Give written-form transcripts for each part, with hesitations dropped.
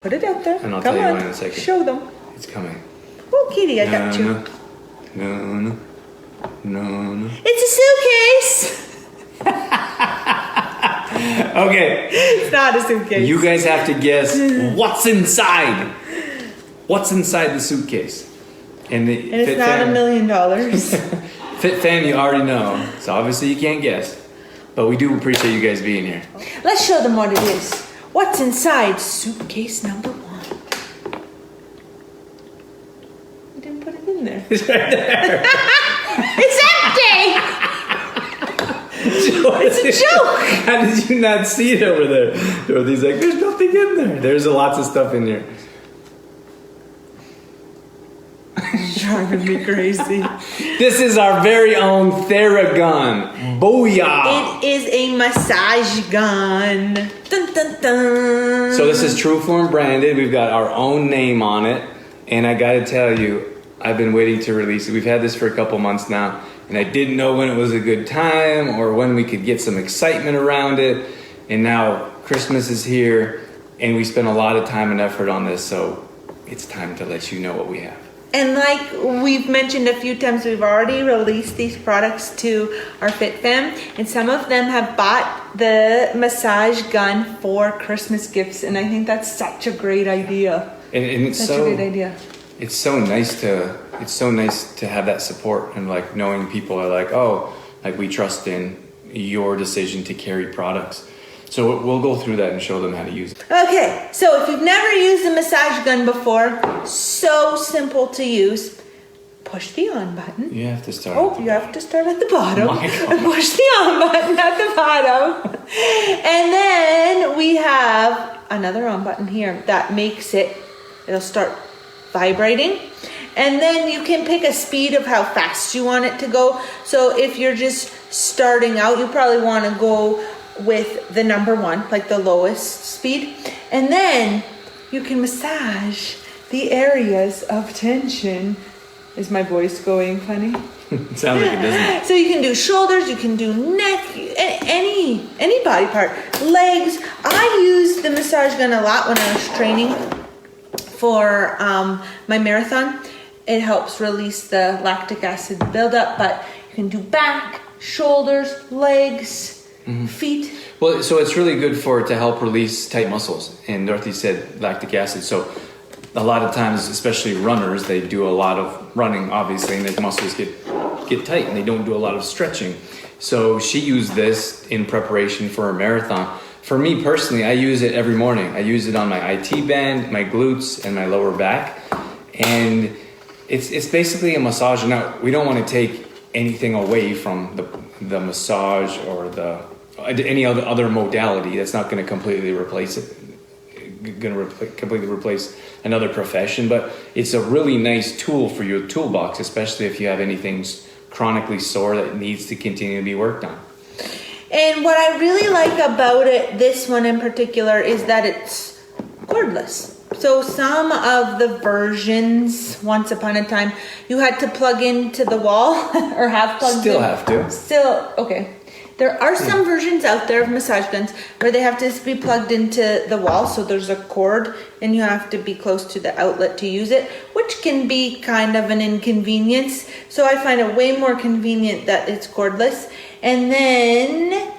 Put it out there. And I'll Come tell you on. when in a second. Show them. It's coming. Oh, Kitty, I got you. No. It's a suitcase. Okay. It's not a suitcase. You guys have to guess what's inside. What's inside the suitcase? And it's not $1 million. Fit Fam, you already know. So obviously you can't guess. But we do appreciate you guys being here. Let's show them what it is. What's inside suitcase number 1? You didn't put it in there. It's right there. It's empty. It's a joke. How did you not see it over there? Dorothy's like, there's nothing in there. There's lots of stuff in there. Driving me crazy. This is our very own Theragun. Booyah! It is a massage gun. Dun, dun, dun. So this is Trueform branded. We've got our own name on it. And I gotta tell you, I've been waiting to release it. We've had this for a couple months now. And I didn't know when it was a good time or when we could get some excitement around it. And now Christmas is here and we spent a lot of time and effort on this. So it's time to let you know what we have. And like we've mentioned a few times, we've already released these products to our Fit Fam, and some of them have bought the massage gun for Christmas gifts, and I think that's such a great idea. And it's such a great idea. It's so nice to have that support and like knowing people are like, oh, like we trust in your decision to carry products. So we'll go through that and show them how to use it. Okay, so if you've never used a massage gun before, so simple to use. Push the on button. You have to start. Oh, you have to start at the bottom. My God. And push the on button at the bottom. And then we have another on button here that makes it'll start vibrating. And then you can pick a speed of how fast you want it to go. So if you're just starting out, you probably want to go with the number 1, like the lowest speed. And then you can massage the areas of tension. Is my voice going funny? It sounds like it doesn't. So you can do shoulders, you can do neck, any body part. Legs. I used the massage gun a lot when I was training for my marathon. It helps release the lactic acid buildup, but you can do back, shoulders, legs, feet. Well, so it's really good to help release tight muscles. And Dorothy said lactic acid. So a lot of times, especially runners, they do a lot of running, obviously, and their muscles get tight and they don't do a lot of stretching. So she used this in preparation for a marathon. For me personally, I use it every morning. I use it on my IT band, my glutes, and my lower back. And it's basically a massage. Now, we don't want to take anything away from the massage or any other modality. That's not going to completely replace it. Completely replace another profession, but it's a really nice tool for your toolbox, especially if you have anything chronically sore that needs to continue to be worked on. And what I really like about it, this one in particular, is that it's cordless. So some of the versions, once upon a time, you had to plug into the wall or have plugged in. Still have to. Still, okay. There are some versions out there of massage guns where they have to be plugged into the wall, so there's a cord and you have to be close to the outlet to use it, which can be kind of an inconvenience. So I find it way more convenient that it's cordless. And then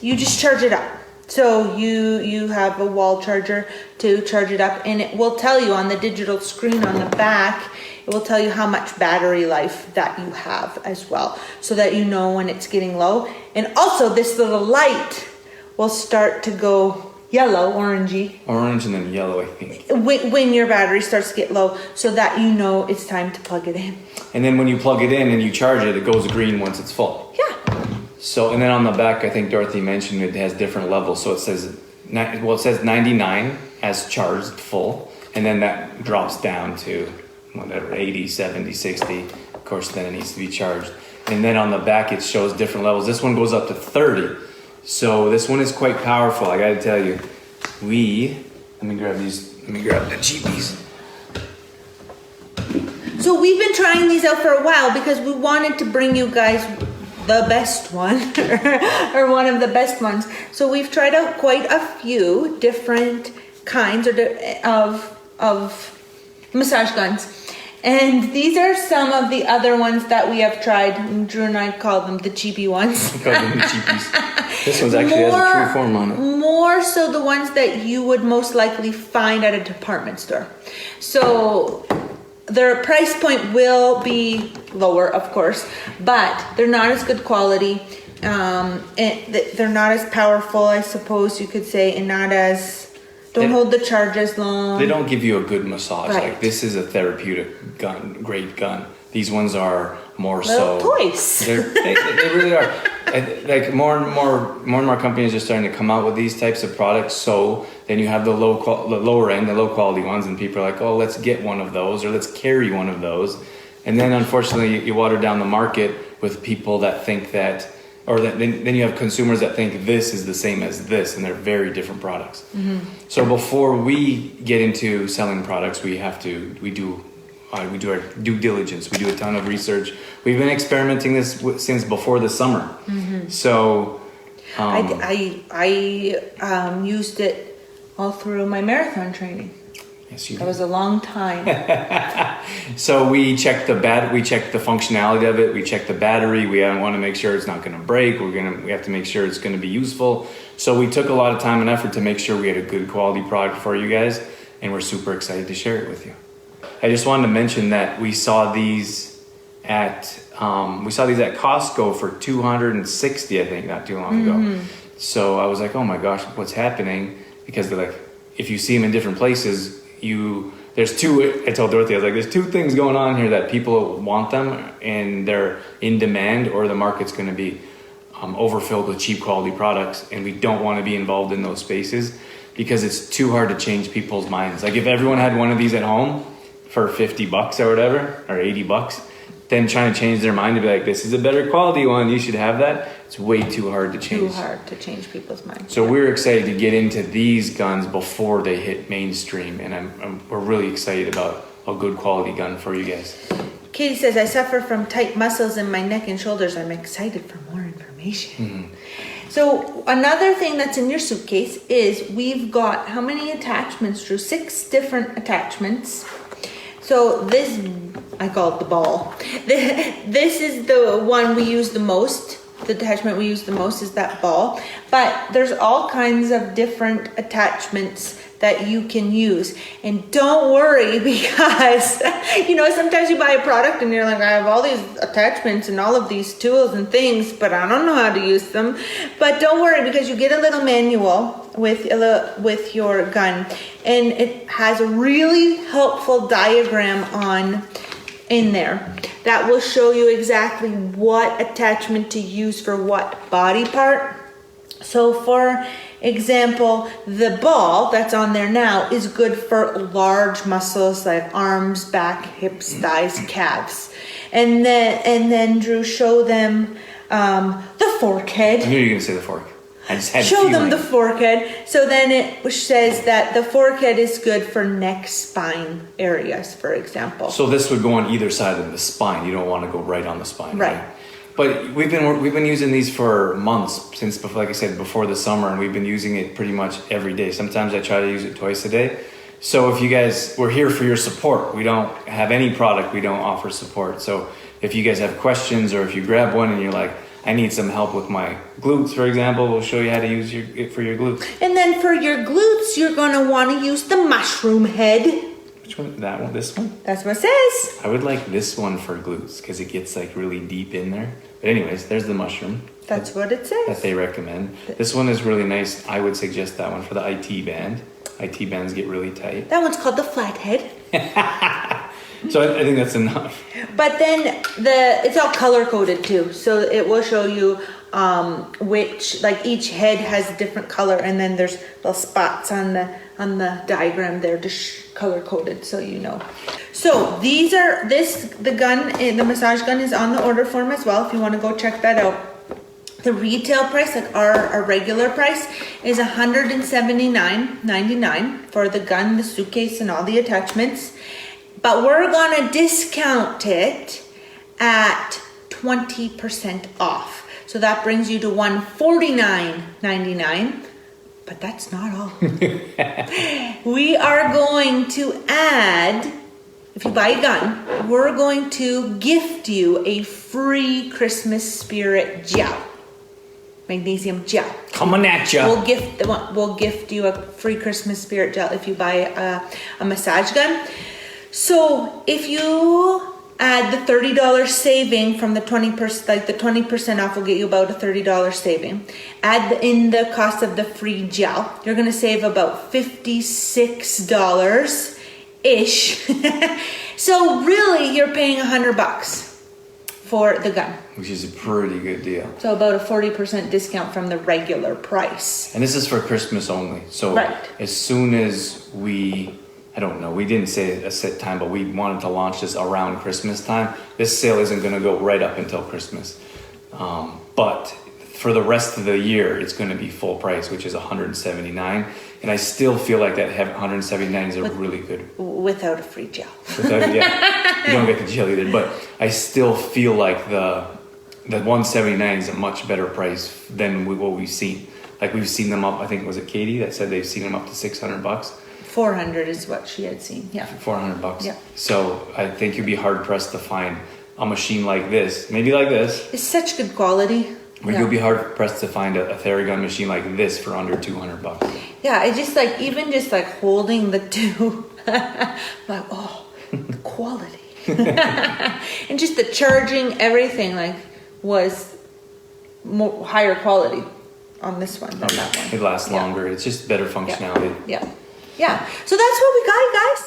you just charge it up. So you have a wall charger to charge it up, and it will tell you on the digital screen on the back, it will tell you how much battery life that you have as well, so that you know when it's getting low. And also this little light will start to go yellow, orangey. Orange and then yellow, I think. When your battery starts to get low, so that you know it's time to plug it in. And then when you plug it in and you charge it, it goes green once it's full. Yeah. So, and then on the back, I think Dorothy mentioned it has different levels. So it says 99 as charged full, and then that drops down to whatever, 80, 70, 60. Of course, then it needs to be charged. And then on the back, it shows different levels. This one goes up to 30. So this one is quite powerful. I got to tell you, let me grab the cheapies. So we've been trying these out for a while because we wanted to bring you guys the best one or one of the best ones. So we've tried out quite a few different kinds of massage guns. And these are some of the other ones that we have tried. Drew and I call them the cheapy ones. I call them the cheapies. This one's actually has a true form on it. More so the ones that you would most likely find at a department store. So their price point will be lower, of course, but they're not as good quality. And they're not as powerful, I suppose you could say, and not as... Don't hold the charge as long. They don't give you a good massage. Right. Like, this is a therapeutic gun, great gun. These ones are more Little so toys. they really are. And, like, more and more companies are starting to come out with these types of products. So then you have the lower end, the low quality ones, and people are like, oh, let's get one of those, or let's carry one of those. And then unfortunately, you water down the market with people that think that. Or then you have consumers that think this is the same as this, and they're very different products. Mm-hmm. So before we get into selling products, we do our due diligence. We do a ton of research. We've been experimenting this since before the summer. Mm-hmm. So I used it all through my marathon training. Yes, you that was a long time. So we checked the functionality of it. We checked the battery. We want to make sure it's not going to break. We have to make sure it's going to be useful. So we took a lot of time and effort to make sure we had a good quality product for you guys, and we're super excited to share it with you. I just wanted to mention that we saw these at Costco for $260, I think, not too long ago. So I was like, oh my gosh, what's happening? Because they're like, if you see them in different places, I told Dorothy, I was like, there's two things going on here, that people want them and they're in demand, or the market's going to be overfilled with cheap quality products, and we don't want to be involved in those spaces because it's too hard to change people's minds. Like, if everyone had one of these at home for $50 or whatever, or $80, then trying to change their mind to be like, this is a better quality one, you should have that. It's way too hard to change. Too hard to change people's minds. So we're excited to get into these guns before they hit mainstream, and we're really excited about a good quality gun for you guys. Katie says, I suffer from tight muscles in my neck and shoulders. I'm excited for more information. Mm-hmm. So another thing that's in your suitcase is we've got how many attachments, Drew? 6 different attachments. So this, I call it the ball. This is the one we use the most. The attachment we use the most is that ball. But there's all kinds of different attachments that you can use. And don't worry, because, sometimes you buy a product and you're like, I have all these attachments and all of these tools and things, but I don't know how to use them. But don't worry, because you get a little manual with your gun, and it has a really helpful diagram in there that will show you exactly what attachment to use for what body part. So for example, the ball that's on there now is good for large muscles like arms, back, hips, thighs, calves. And then Drew, show them the fork head. I knew you were going to say the fork. I just had show them the fork head. So then it says that the fork head is good for neck, spine areas, for example. So this would go on either side of the spine. You don't want to go right on the spine, right? But we've been using these for months, since before, like I said, before the summer, and we've been using it pretty much every day. Sometimes I try to use it twice a day. So if you guys, we're here for your support. We don't have any product, we don't offer support. So if you guys have questions, or if you grab one and you're like, I need some help with my glutes, for example, we'll show you how to use it for your glutes. And then for your glutes, you're going to want to use the mushroom head. Which one? That one? This one? That's what it says. I would like this one for glutes because it gets like really deep in there. But anyways, there's the mushroom. That's what it says. That they recommend. This one is really nice. I would suggest that one for the IT band. IT bands get really tight. That one's called the flathead. So I think that's enough. But then it's all color coded too. So it will show you which, like each head has a different color, and then there's little spots on the diagram there, just color coded, so you know. So the massage gun is on the order form as well if you want to go check that out. The retail price, like our regular price, is $179.99 for the gun, the suitcase, and all the attachments. But we're gonna discount it at 20% off. So that brings you to $149.99 But that's not all. We are going to add, if you buy a gun, we're going to gift you a free Christmas spirit gel. Magnesium gel. Coming at ya. We'll gift you a free Christmas spirit gel if you buy a massage gun. So if you add the $30 saving from the 20%, like the 20% off will get you about a $30 saving. Add in the cost of the free gel. You're going to save about $56 ish. So really you're paying $100 for the gun. Which is a pretty good deal. So about a 40% discount from the regular price. And this is for Christmas only. So Right. as soon as we didn't say a set time, but we wanted to launch this around Christmas time. This sale isn't going to go right up until Christmas. But for the rest of the year, it's going to be full price, which is $179. And I still feel like that $179 is a really good. Without a free gel. Yeah, you don't get the gel either. But I still feel like the $179 is a much better price than what we've seen. Like we've seen them up. I think was it Katie that said they've seen them up to $600. 400 is what she had seen. Yeah. $400. Yeah. So I think you'd be hard pressed to find a machine like this, maybe like this, It's such good quality. but Yeah. you'll be hard pressed to find a Theragun machine like this for under $200. Yeah, I just like, even just like holding the two, like, oh, the quality. And just the charging, everything like was more higher quality on this one than that one. It lasts Yeah. longer. It's just better functionality. Yeah. Yeah. So that's what we got, guys.